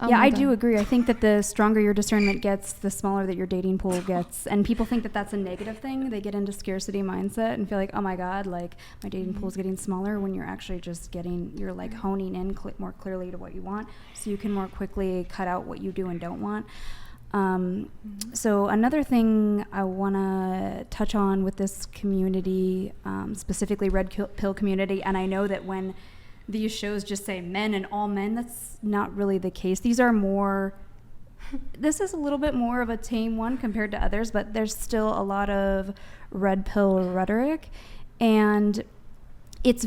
Yeah, I do agree. I think that the stronger your discernment gets, the smaller that your dating pool gets. And people think that that's a negative thing. They get into scarcity mindset and feel like, oh my God, like my dating pool is getting smaller, when you're actually just you're like honing in more clearly to what you want, so you can more quickly cut out what you do and don't want. So another thing I want to touch on with this community, specifically Red Pill community, and I know that when these shows just say men and all men, that's not really the case. This is a little bit more of a tame one compared to others, but there's still a lot of red pill rhetoric, and it's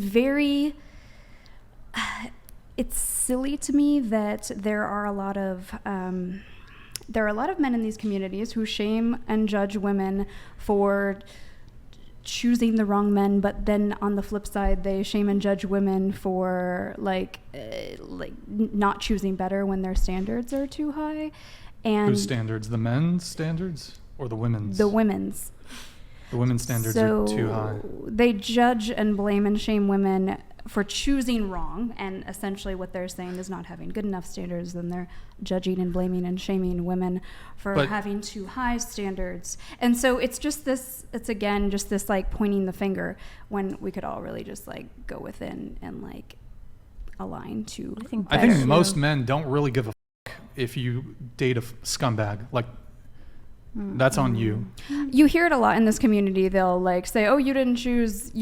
it's silly to me that there are a lot of men in these communities who shame and judge women for choosing the wrong men, but then on the flip side they shame and judge women for like not choosing better when their standards are too high. And whose standards? The men's standards or the women's? The women's. The women's standards are too high. They judge and blame and shame women for choosing wrong, and essentially what they're saying is not having good enough standards. Then they're judging and blaming and shaming women for having too high standards. And so it's again just this like pointing the finger, when we could all really just like go within and like align to. I think most men don't really give a fuck if you date a scumbag. Like, that's on you. You hear it a lot in this community. They'll like say, oh, you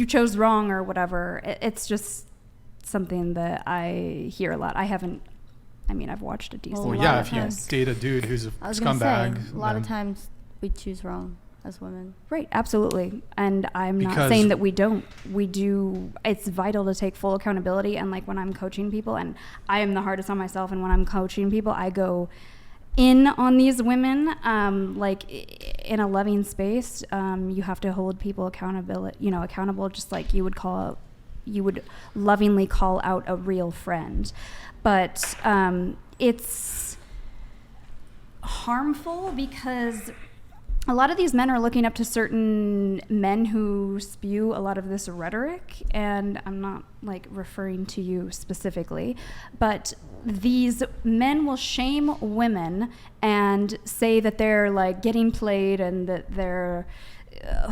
chose wrong or whatever. It's just something that I hear a lot. I've watched a decent Well, yeah, if you date a dude who's a scumbag. A lot of times we choose wrong as women. Right, absolutely. And I'm not saying that we don't. We do. It's vital to take full accountability. And like when I'm coaching people, and I am the hardest on myself, and when I'm coaching people, I go in on these women, like in a loving space. You have to hold people accountable, just like you would lovingly call out a real friend. But it's harmful because a lot of these men are looking up to certain men who spew a lot of this rhetoric, and I'm not like referring to you specifically, but these men will shame women and say that they're like getting played and that they're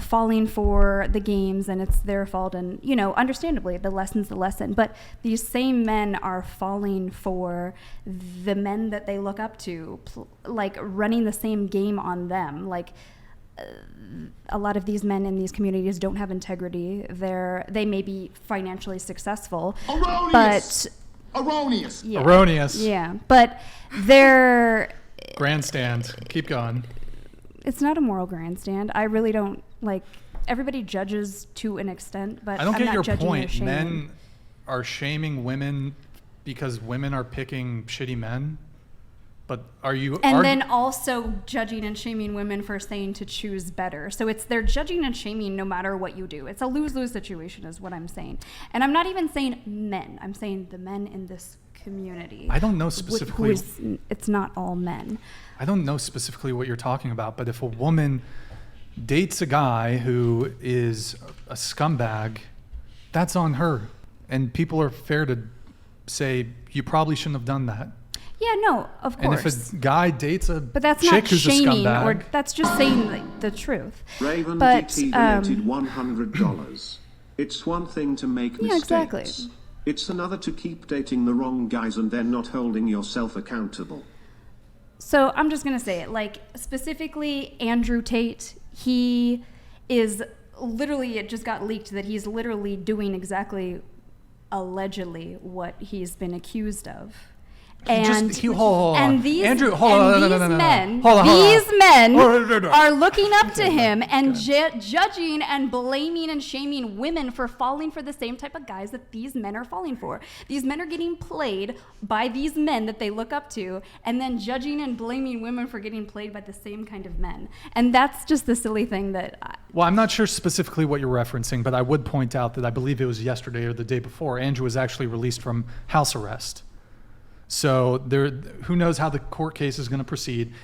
falling for the games and it's their fault, and understandably the lesson's the lesson, but these same men are falling for the men that they look up to, like running the same game on them. Like a lot of these men in these communities don't have integrity. They may be financially successful, but erroneous. Yeah. Erroneous. Yeah, but they're grandstand. Keep going. It's not a moral grandstand. I really don't like. Everybody judges to an extent, but I don't I'm get not your judging or point. shaming. Men are shaming women because women are picking shitty men. But are you? And then also judging and shaming women for saying to choose better. So they're judging and shaming no matter what you do. It's a lose-lose situation, is what I'm saying. And I'm not even saying men. I'm saying the men in this community. I don't know specifically. It's not all men. I don't know specifically what you're talking about, but if a woman dates a guy who is a scumbag, that's on her. And people are fair to say, you probably shouldn't have done that. Yeah, no, of course. And if a guy dates a but that's chick not who's shaming, a scumbag, or that's just saying the truth. Raven but, DT donated $100. It's one thing to make mistakes. Exactly. It's another to keep dating the wrong guys and then not holding yourself accountable. So I'm just going to say it. Like, specifically, Andrew Tate, he is literally, it just got leaked that he's literally doing exactly, allegedly, what he's been accused of. And these men are looking up to him and judging and blaming and shaming women for falling for the same type of guys that these men are falling for. These men are getting played by these men that they look up to, and then judging and blaming women for getting played by the same kind of men. And that's just the silly thing that well, I'm not sure specifically what you're referencing, but I would point out that I believe it was yesterday or the day before, Andrew was actually released from house arrest. So who knows how the court case is going to proceed.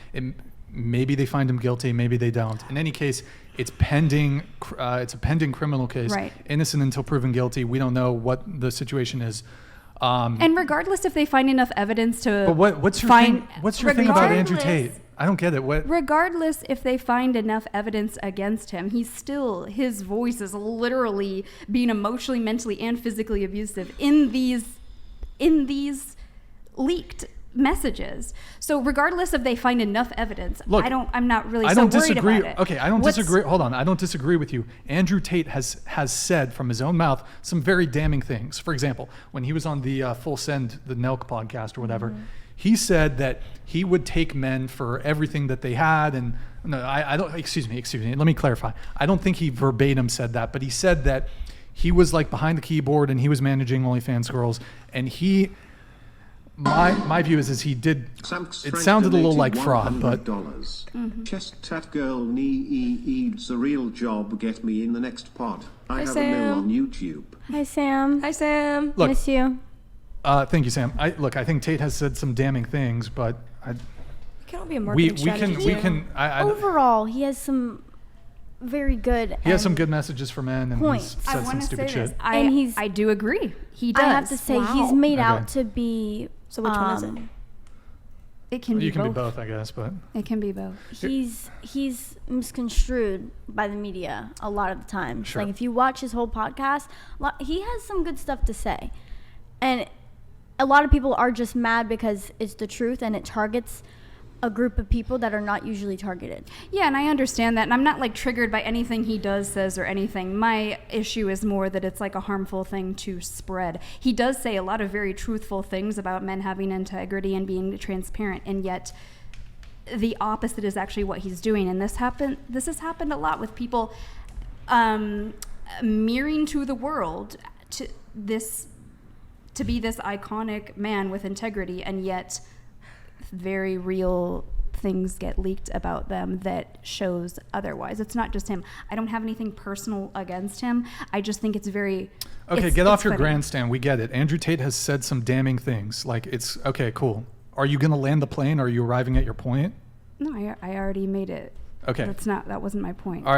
Maybe they find him guilty, maybe they don't. In any case, it's pending. It's a pending criminal case. Right. Innocent until proven guilty. We don't know what the situation is. And regardless if they find enough evidence to But what's your find, thing? What's your thing about Andrew regardless- Tate? I don't get it. What? Regardless if they find enough evidence against him, his voice is literally being emotionally, mentally, and physically abusive in these leaked messages. So regardless if they find enough evidence, Look, I'm not really I so don't worried disagree. about it. Okay, I don't disagree. Hold on, I don't disagree with you. Andrew Tate has said from his own mouth some very damning things. For example, when he was on the Full Send, the Nelk podcast or whatever, he said that he would take men for everything that they had. And no, I don't. Excuse me. Let me clarify. I don't think he verbatim said that, but he said that he was like behind the keyboard and he was managing OnlyFans girls, and he. My view is he did. It sounded a little like fraud, but Chest tat girl needs a real job. Get me in the next pod. I have a mill on YouTube. Hi, Sam. Hi, Sam. look. Miss you. Thank you, Sam. I think Tate has said some damning things, but It cannot be a marketing strategy. we can. Overall, he has some very good. He has some good messages for men, and points. he's I said some want to say stupid this. shit. And I do agree. He does. I have to say, he's made Okay. out to be. So which one is it? It can be You can both. be both, I guess, but It can be both. He's misconstrued by the media a lot of the time. Sure. Like if you watch his whole podcast, he has some good stuff to say, and a lot of people are just mad because it's the truth and it targets a group of people that are not usually targeted. Yeah, and I understand that, and I'm not like triggered by anything he does, says, or anything. My issue is more that it's like a harmful thing to spread. He does say a lot of very truthful things about men having integrity and being transparent, and yet the opposite is actually what he's doing. And this has happened a lot with people mirroring to the world to be this iconic man with integrity, and yet very real things get leaked about them that shows otherwise. It's not just him. I don't have anything personal against him. I just think it's very... okay, get off your funny. grandstand. We get it. Andrew Tate has said some damning things. Like, it's okay, cool. Are you going to land the plane? Or are you arriving at your point? No, I already made it. Okay. That wasn't my point. All right.